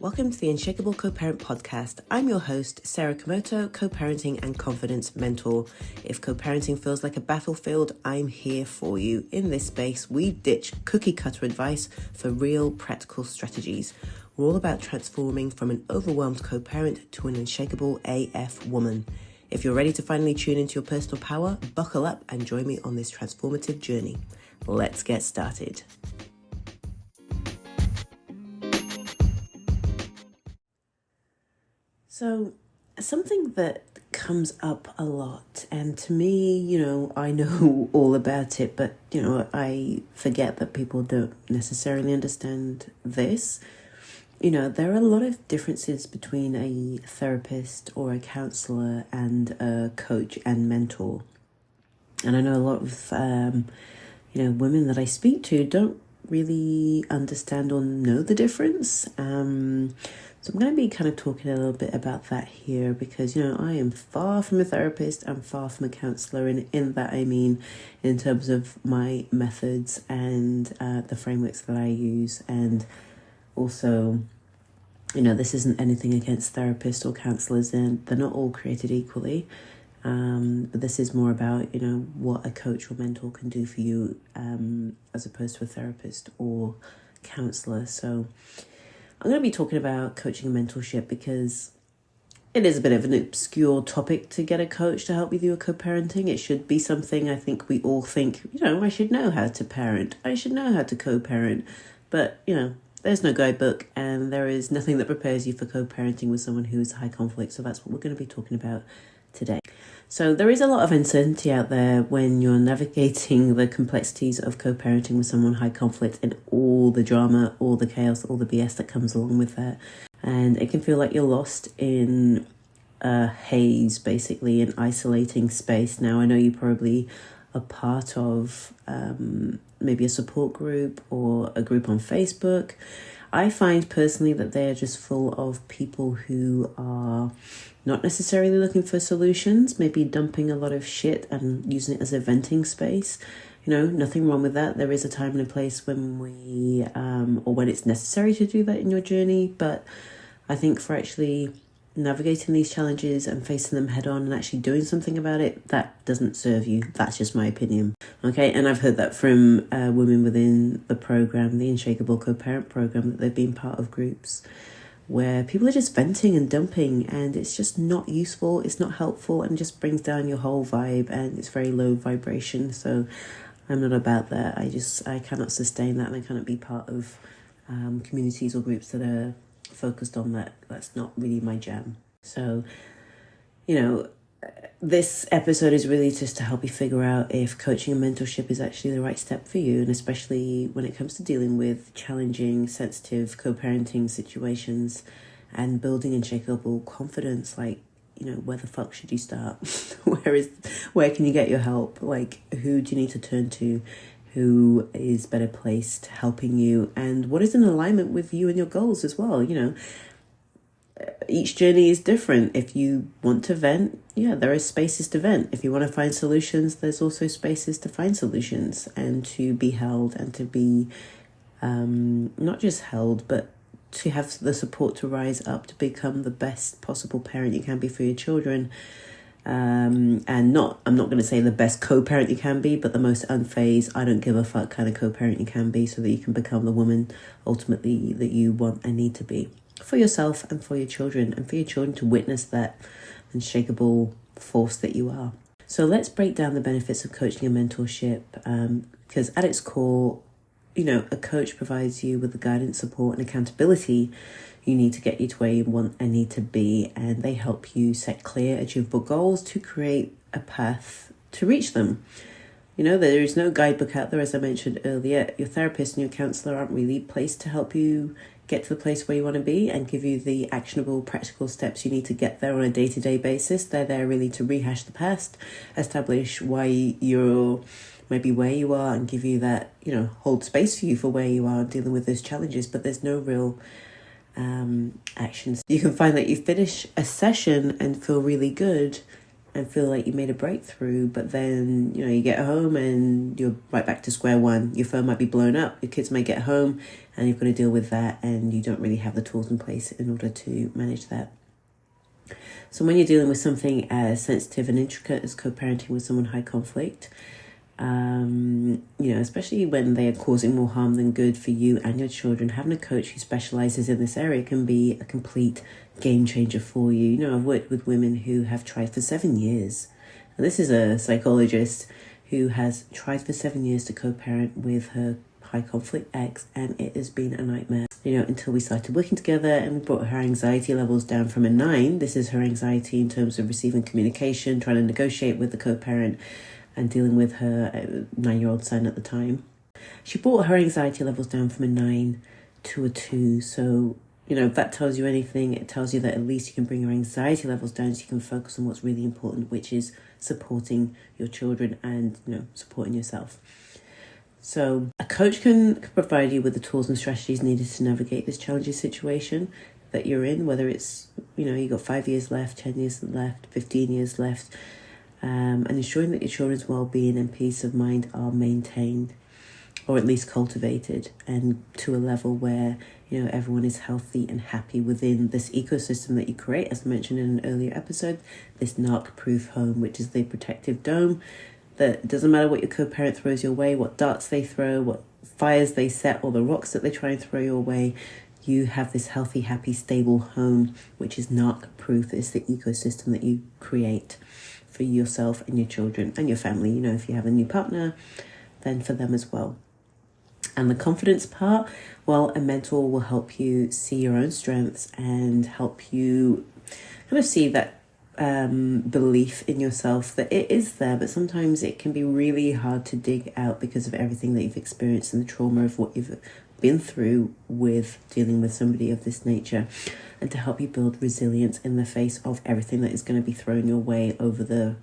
Welcome to the Unshakeable Co-Parent podcast. I'm your host, Sarah Komoto, co-parenting and confidence mentor. If co-parenting feels like a battlefield, I'm here for you. In this space, we ditch cookie cutter advice for real practical strategies. We're all about transforming from an overwhelmed co-parent to an unshakable AF woman. If you're ready to finally tune into your personal power, buckle up and join me on this transformative journey. Let's get started. So, something that comes up a lot, and to me, I know all about it, but, I forget that people don't necessarily understand this. There are a lot of differences between a therapist or a counselor and a coach and mentor. And I know a lot of, women that I speak to don't really understand or know the difference. So I'm going to be kind of talking a little bit about that here because, I am far from a therapist. I'm far from a counselor. And in that, I mean, in terms of my methods and the frameworks that I use. And also, this isn't anything against therapists or counselors. And they're not all created equally. But this is more about, what a coach or mentor can do for you as opposed to a therapist or counselor. So I'm going to be talking about coaching and mentorship because it is a bit of an obscure topic to get a coach to help with your co-parenting. It should be something I think we all think, I should know how to parent. I should know how to co-parent. But, there's no guidebook and there is nothing that prepares you for co-parenting with someone who is high conflict. So that's what we're going to be talking about today. So there is a lot of uncertainty out there when you're navigating the complexities of co-parenting with someone high conflict and all the drama, all the chaos, all the BS that comes along with that. And it can feel like you're lost in a haze, basically, an isolating space. Now, I know you probably are part of maybe a support group or a group on Facebook. I find personally that they're just full of people who are not necessarily looking for solutions, maybe dumping a lot of shit and using it as a venting space. Nothing wrong with that. There is a time and a place when we, or when it's necessary to do that in your journey. But I think for actually navigating these challenges and facing them head on and actually doing something about it, that doesn't serve you. That's just my opinion. Okay, and I've heard that from women within the program, the Unshakeable Co-Parent program, that they've been part of groups where people are just venting and dumping and it's just not useful, it's not helpful, and just brings down your whole vibe and it's very low vibration. So I'm not about that. I cannot sustain that, and I cannot be part of communities or groups that are focused on that. That's not really my jam. So, this episode is really just to help you figure out if coaching and mentorship is actually the right step for you, and especially when it comes to dealing with challenging, sensitive co-parenting situations and building unshakable confidence. Like, where the fuck should you start? Where can you get your help? Like, who do you need to turn to? Who is better placed helping you? And what is in alignment with you and your goals as well? Each journey is different. If you want to vent, there are spaces to vent. If you want to find solutions, there's also spaces to find solutions and to be held and to be not just held, but to have the support to rise up to become the best possible parent you can be for your children. I'm not going to say the best co-parent you can be, but the most unfazed, I don't give a fuck kind of co-parent you can be, so that you can become the woman ultimately that you want and need to be for yourself and for your children, and for your children to witness that unshakable force that you are. So let's break down the benefits of coaching and mentorship, because at its core, a coach provides you with the guidance, support and accountability you need to get you to where you want and need to be, and they help you set clear, achievable goals to create a path to reach them. There is no guidebook out there, as I mentioned earlier. Your therapist and your counselor aren't really placed to help you get to the place where you want to be and give you the actionable, practical steps you need to get there on a day-to-day basis. They're there really to rehash the past, establish why you're maybe where you are, and give you that, hold space for you for where you are dealing with those challenges. But there's no real actions. You can find that you finish a session and feel really good and feel like you made a breakthrough, but then, you get home and you're right back to square one. Your phone might be blown up, your kids may get home, and you've got to deal with that, and you don't really have the tools in place in order to manage that. So when you're dealing with something as sensitive and intricate as co-parenting with someone high conflict, especially when they are causing more harm than good for you and your children, having a coach who specializes in this area can be a complete game changer for you. I've worked with women who have tried for 7 years. And this is a psychologist who has tried for 7 years to co-parent with her high conflict ex, and it has been a nightmare. Until we started working together and we brought her anxiety levels down from a 9. This is her anxiety in terms of receiving communication, trying to negotiate with the co-parent, and dealing with her 9-year-old son at the time. She brought her anxiety levels down from a 9 to a 2. So, if that tells you anything, it tells you that at least you can bring your anxiety levels down so you can focus on what's really important, which is supporting your children and, supporting yourself. So a coach can provide you with the tools and strategies needed to navigate this challenging situation that you're in, whether it's, you've got 5 years left, 10 years left, 15 years left, and ensuring that your children's well-being and peace of mind are maintained, or at least cultivated, and to a level where, everyone is healthy and happy within this ecosystem that you create, as I mentioned in an earlier episode, this narc-proof home, which is the protective dome that doesn't matter what your co-parent throws your way, what darts they throw, what fires they set, or the rocks that they try and throw your way, you have this healthy, happy, stable home, which is narc-proof. It's the ecosystem that you create for yourself and your children and your family. If you have a new partner, then for them as well. And the confidence part, well, a mentor will help you see your own strengths and help you kind of see that belief in yourself that it is there, but sometimes it can be really hard to dig out because of everything that you've experienced and the trauma of what you've been through with dealing with somebody of this nature, and to help you build resilience in the face of everything that is going to be thrown your way over the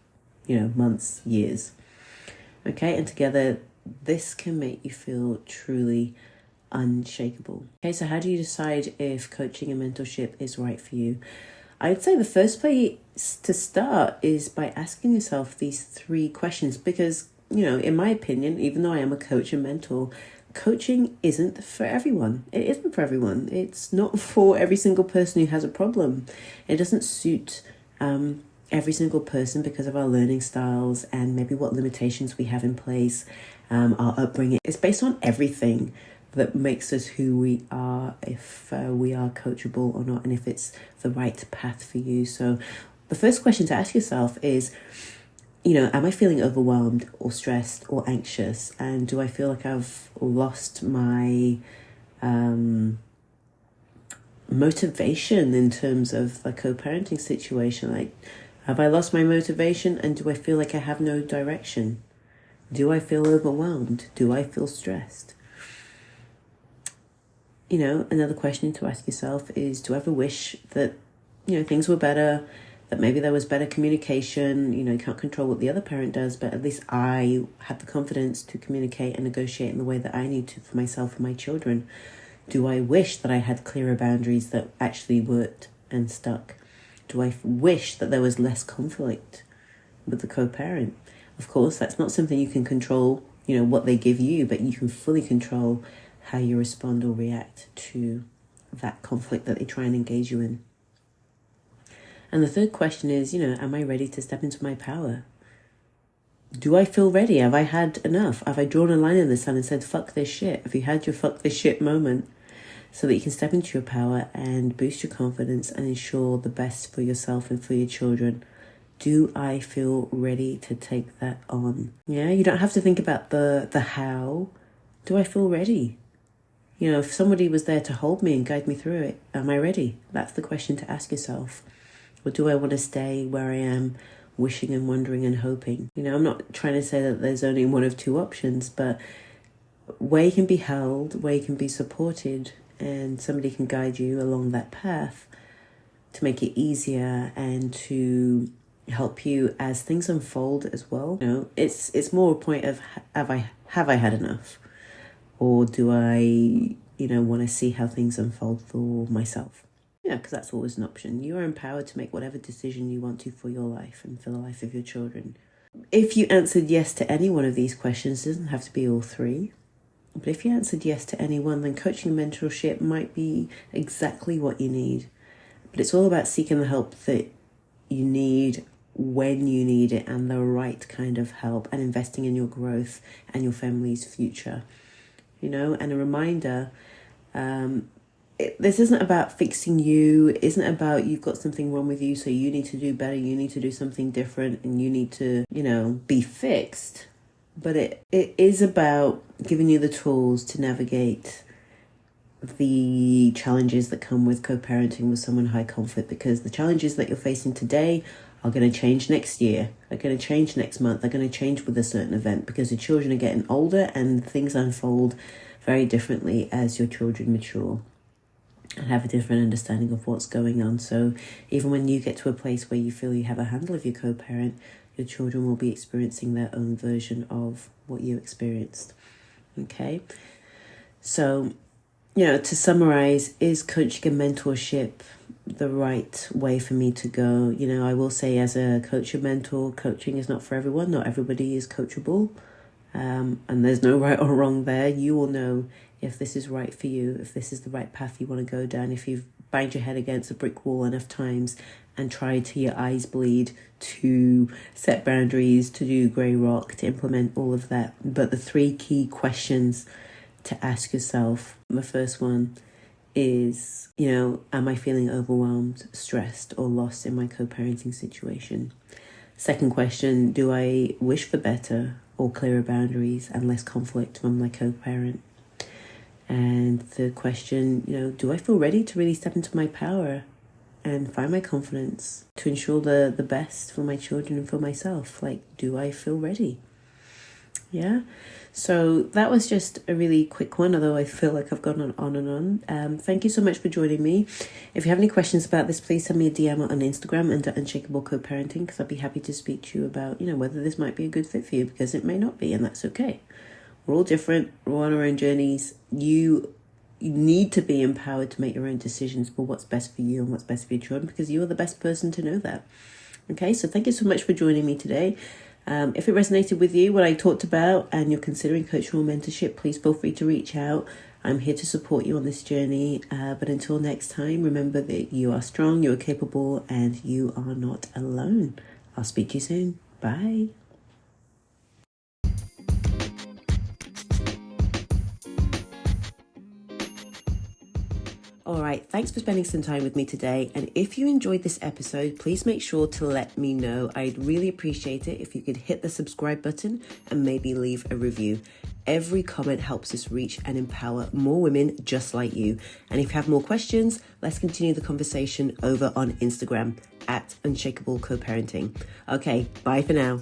months, years. Okay, and together this can make you feel truly unshakable. Okay, so how do you decide if coaching and mentorship is right for you? I'd say the first place to start is by asking yourself these 3 questions, because, in my opinion, even though I am a coach and mentor, coaching isn't for everyone. It isn't for everyone. It's not for every single person who has a problem. It doesn't suit every single person because of our learning styles and maybe what limitations we have in place, our upbringing. It's based on everything that makes us who we are, if we are coachable or not, and if it's the right path for you. So the first question to ask yourself is, am I feeling overwhelmed or stressed or anxious? And do I feel like I've lost my motivation in terms of the co-parenting situation? Like, have I lost my motivation, and do I feel like I have no direction? Do I feel overwhelmed? Do I feel stressed? Another question to ask yourself is, do I ever wish that, things were better, that maybe there was better communication? You can't control what the other parent does, but at least I had the confidence to communicate and negotiate in the way that I need to for myself and my children. Do I wish that I had clearer boundaries that actually worked and stuck? Do I wish that there was less conflict with the co-parent? Of course, that's not something you can control, what they give you, but you can fully control how you respond or react to that conflict that they try and engage you in. And the third question is, am I ready to step into my power? Do I feel ready? Have I had enough? Have I drawn a line in the sand and said, fuck this shit? Have you had your fuck this shit moment so that you can step into your power and boost your confidence and ensure the best for yourself and for your children? Do I feel ready to take that on? Yeah, you don't have to think about the how. Do I feel ready? If somebody was there to hold me and guide me through it, am I ready? That's the question to ask yourself. Or do I want to stay where I am, wishing and wondering and hoping? I'm not trying to say that there's only one of 2 options, but where you can be held, where you can be supported, and somebody can guide you along that path to make it easier and to help you as things unfold as well. It's more a point of, have I had enough? Or do I, want to see how things unfold for myself? because that's always an option. You are empowered to make whatever decision you want to for your life and for the life of your children. If you answered yes to any one of these questions, it doesn't have to be all three, but if you answered yes to any one, then coaching and mentorship might be exactly what you need. But it's all about seeking the help that you need when you need it, and the right kind of help, and investing in your growth and your family's future. And a reminder, this isn't about fixing you. It isn't about you've got something wrong with you, so you need to do better, you need to do something different, and you need to, be fixed. But it is about giving you the tools to navigate the challenges that come with co-parenting with someone high conflict, because the challenges that you're facing today are going to change next year, they're going to change next month, they're going to change with a certain event, because your children are getting older and things unfold very differently as your children mature and have a different understanding of what's going on. So even when you get to a place where you feel you have a handle of your co-parent, your children will be experiencing their own version of what you experienced. Okay, so to summarize, is coaching and mentorship the right way for me to go? I will say, as a coach and mentor, coaching is not for everyone. Not everybody is coachable. And there's no right or wrong there. You will know if this is right for you, if this is the right path you want to go down, if you've banged your head against a brick wall enough times and tried till your eyes bleed to set boundaries, to do grey rock, to implement all of that. But the 3 key questions to ask yourself, the first one is, am I feeling overwhelmed, stressed, or lost in my co-parenting situation? Second question, do I wish for better or clearer boundaries and less conflict from my co-parent? And third question, do I feel ready to really step into my power and find my confidence to ensure the best for my children and for myself? Do I feel ready? Yeah. So that was just a really quick one, although I feel like I've gone on and on. Thank you so much for joining me. If you have any questions about this, please send me a DM on Instagram under Unshakeable Coparenting, because I'd be happy to speak to you about, whether this might be a good fit for you, because it may not be, and that's okay. We're all different. We're on our own journeys. You need to be empowered to make your own decisions for what's best for you and what's best for your children, because you are the best person to know that. Okay, so thank you so much for joining me today. If it resonated with you, what I talked about, and you're considering coaching or mentorship, please feel free to reach out. I'm here to support you on this journey. But until next time, remember that you are strong, you are capable, and you are not alone. I'll speak to you soon. Bye. All right, thanks for spending some time with me today. And if you enjoyed this episode, please make sure to let me know. I'd really appreciate it if you could hit the subscribe button and maybe leave a review. Every comment helps us reach and empower more women just like you. And if you have more questions, let's continue the conversation over on Instagram at Unshakeable Coparenting. Okay, bye for now.